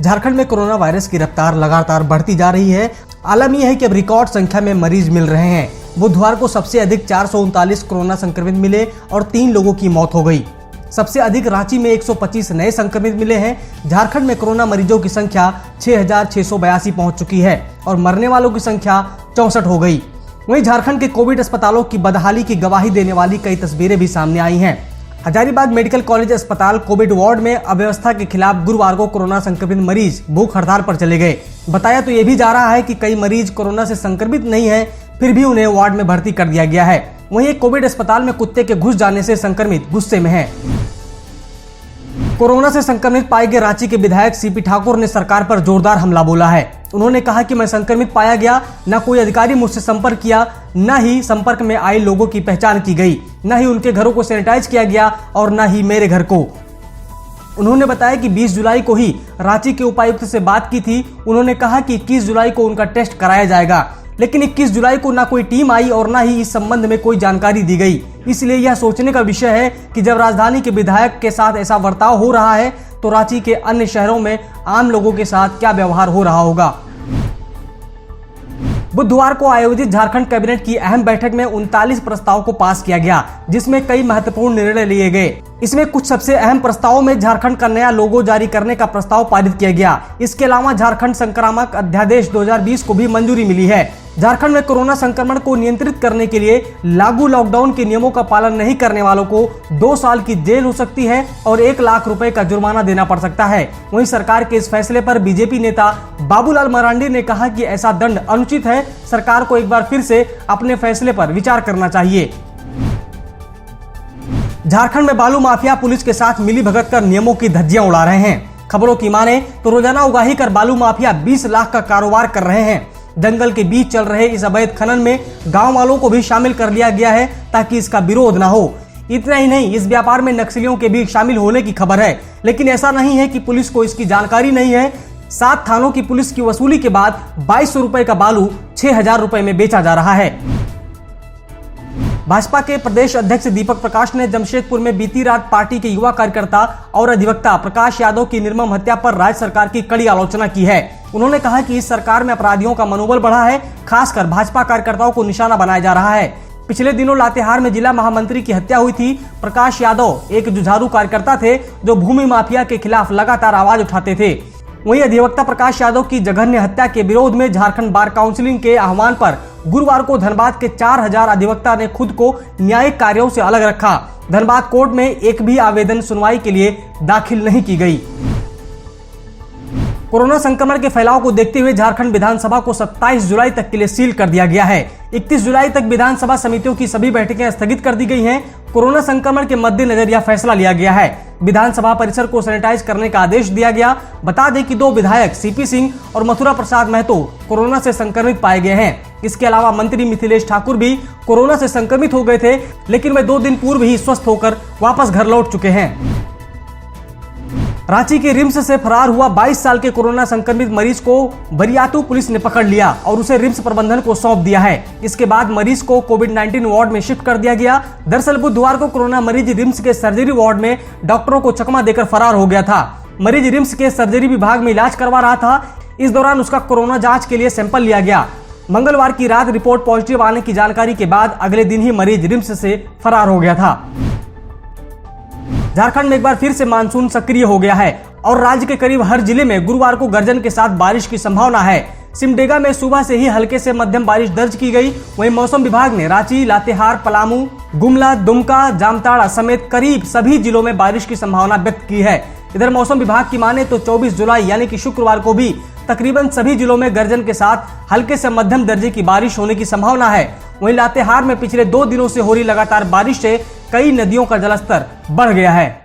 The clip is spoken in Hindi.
झारखंड में कोरोना वायरस की रफ्तार लगातार बढ़ती जा रही है। आलम यह है कि अब रिकॉर्ड संख्या में मरीज मिल रहे हैं। बुधवार को सबसे अधिक 439 कोरोना संक्रमित मिले और 3 लोगों की मौत हो गई। सबसे अधिक रांची में 125 नए संक्रमित मिले हैं। झारखंड में कोरोना मरीजों की संख्या 6,682 पहुंच चुकी है और मरने वालों की संख्या 64 हो गई। वहीं झारखंड के कोविड अस्पतालों की बदहाली की गवाही देने वाली कई तस्वीरें भी सामने आई हैं। हजारीबाग मेडिकल कॉलेज अस्पताल कोविड वार्ड में अव्यवस्था के खिलाफ गुरुवार को कोरोना संक्रमित मरीज भूख हड़ताल पर चले गए। बताया तो ये भी जा रहा है कि कई मरीज कोरोना से संक्रमित नहीं है, फिर भी उन्हें वार्ड में भर्ती कर दिया गया है। वहीं एक कोविड अस्पताल में कुत्ते के घुस जाने से संक्रमित गुस्से में है। कोरोना से संक्रमित पाए गए रांची के विधायक सीपी ठाकुर ने सरकार पर जोरदार हमला बोला है। उन्होंने कहा कि मैं संक्रमित पाया गया, न कोई अधिकारी मुझसे संपर्क किया, न ही संपर्क में आए लोगों की पहचान की गई, न ही उनके घरों को सैनिटाइज किया गया और न ही मेरे घर को। उन्होंने बताया कि 20 जुलाई को ही रांची के उपायुक्त से बात की थी। उन्होंने कहा कि 21 जुलाई को उनका टेस्ट कराया जाएगा, लेकिन 21 जुलाई को ना कोई टीम आई और ना ही इस संबंध में कोई जानकारी दी गई। इसलिए यह सोचने का विषय है कि जब राजधानी के विधायक के साथ ऐसा बर्ताव हो रहा है तो रांची के अन्य शहरों में आम लोगों के साथ क्या व्यवहार हो रहा होगा। बुधवार को आयोजित झारखंड कैबिनेट की अहम बैठक में 39 प्रस्ताव को पास किया गया, जिसमें कई महत्वपूर्ण निर्णय लिए गए। इसमें कुछ सबसे अहम प्रस्तावों में झारखंड का नया लोगो जारी करने का प्रस्ताव पारित किया गया। इसके अलावा झारखंड संक्रामक अध्यादेश 2020 को भी मंजूरी मिली है। झारखंड में कोरोना संक्रमण को नियंत्रित करने के लिए लागू लॉकडाउन के नियमों का पालन नहीं करने वालों को 2 साल की जेल हो सकती है और 1 लाख रुपए का जुर्माना देना पड़ सकता है। वहीं सरकार के इस फैसले पर बीजेपी नेता बाबूलाल मरांडी ने कहा कि ऐसा दंड अनुचित है। सरकार को एक बार फिर से अपने फैसले पर विचार करना चाहिए। झारखंड में बालू माफिया पुलिस के साथ मिलीभगत कर नियमों की धज्जियां उड़ा रहे हैं। खबरों की माने तो रोजाना उगाही कर बालू माफिया 20 लाख का कारोबार कर रहे हैं। जंगल के बीच चल रहे इस अवैध खनन में गांव वालों को भी शामिल कर लिया गया है ताकि इसका विरोध न हो। इतना ही नहीं, इस व्यापार में नक्सलियों के भी शामिल होने की खबर है, लेकिन ऐसा नहीं है कि पुलिस को इसकी जानकारी नहीं है। 7 थानों की पुलिस की वसूली के बाद 2200 रुपए का बालू 6000 रुपए में बेचा जा रहा है। भाजपा के प्रदेश अध्यक्ष दीपक प्रकाश ने जमशेदपुर में बीती रात पार्टी के युवा कार्यकर्ता और अधिवक्ता प्रकाश यादव की निर्मम हत्या पर राज्य सरकार की कड़ी आलोचना की है। उन्होंने कहा कि इस सरकार में अपराधियों का मनोबल बढ़ा है, खासकर भाजपा कार्यकर्ताओं को निशाना बनाया जा रहा है। पिछले दिनों लातेहार में जिला महामंत्री की हत्या हुई थी। प्रकाश यादव एक जुझारू कार्यकर्ता थे जो भूमि माफिया के खिलाफ लगातार आवाज उठाते थे। वहीं अधिवक्ता प्रकाश यादव की जघन्य हत्या के विरोध में झारखंड बार काउंसिल के आह्वान पर गुरुवार को धनबाद के 4000 अधिवक्ता ने खुद को न्यायिक कार्यों से अलग रखा। धनबाद कोर्ट में एक भी आवेदन सुनवाई के लिए दाखिल नहीं की गई। कोरोना संक्रमण के फैलाव को देखते हुए झारखंड विधानसभा को 27 जुलाई तक के लिए सील कर दिया गया है। 31 जुलाई तक विधानसभा समितियों की सभी बैठकें स्थगित कर दी गई हैं। कोरोना संक्रमण के मद्देनजर यह फैसला लिया गया है। विधानसभा परिसर को सैनिटाइज करने का आदेश दिया गया। बता दें कि 2 विधायक सीपी सिंह और मथुरा प्रसाद महतो कोरोना से संक्रमित पाए गए हैं। इसके अलावा मंत्री मिथिलेश ठाकुर भी कोरोना से संक्रमित हो गए थे, लेकिन वे 2 दिन पूर्व ही स्वस्थ होकर वापस घर लौट चुके हैं। रांची के रिम्स से फरार हुआ 22 साल के कोरोना संक्रमित मरीज को बरियातू पुलिस ने पकड़ लिया और उसे रिम्स प्रबंधन को सौंप दिया है। इसके बाद मरीज को कोविड-19 वार्ड में शिफ्ट कर दिया गया। दरअसल बुधवार को कोरोना मरीज रिम्स के सर्जरी वार्ड में डॉक्टरों को चकमा देकर फरार हो गया था। मरीज रिम्स के सर्जरी विभाग में इलाज करवा रहा था। इस दौरान उसका कोरोना जाँच के लिए सैंपल लिया गया। मंगलवार की रात रिपोर्ट पॉजिटिव आने की जानकारी के बाद अगले दिन ही मरीज रिम्स से फरार हो गया था। झारखंड में एक बार फिर से मानसून सक्रिय हो गया है और राज्य के करीब हर जिले में गुरुवार को गर्जन के साथ बारिश की संभावना है। सिमडेगा में सुबह से ही हल्के से मध्यम बारिश दर्ज की गई। वहीं मौसम विभाग ने रांची, लातेहार, पलामू, गुमला, दुमका, जामताड़ा समेत करीब सभी जिलों में बारिश की संभावना व्यक्त की है। इधर मौसम विभाग की माने तो 24 जुलाई यानी कि शुक्रवार को भी तकरीबन सभी जिलों में गर्जन के साथ हल्के से मध्यम दर्जे की बारिश होने की संभावना है। वहीं लातेहार में पिछले 2 दिनों से हो रही लगातार बारिश से कई नदियों का जलस्तर बढ़ गया है।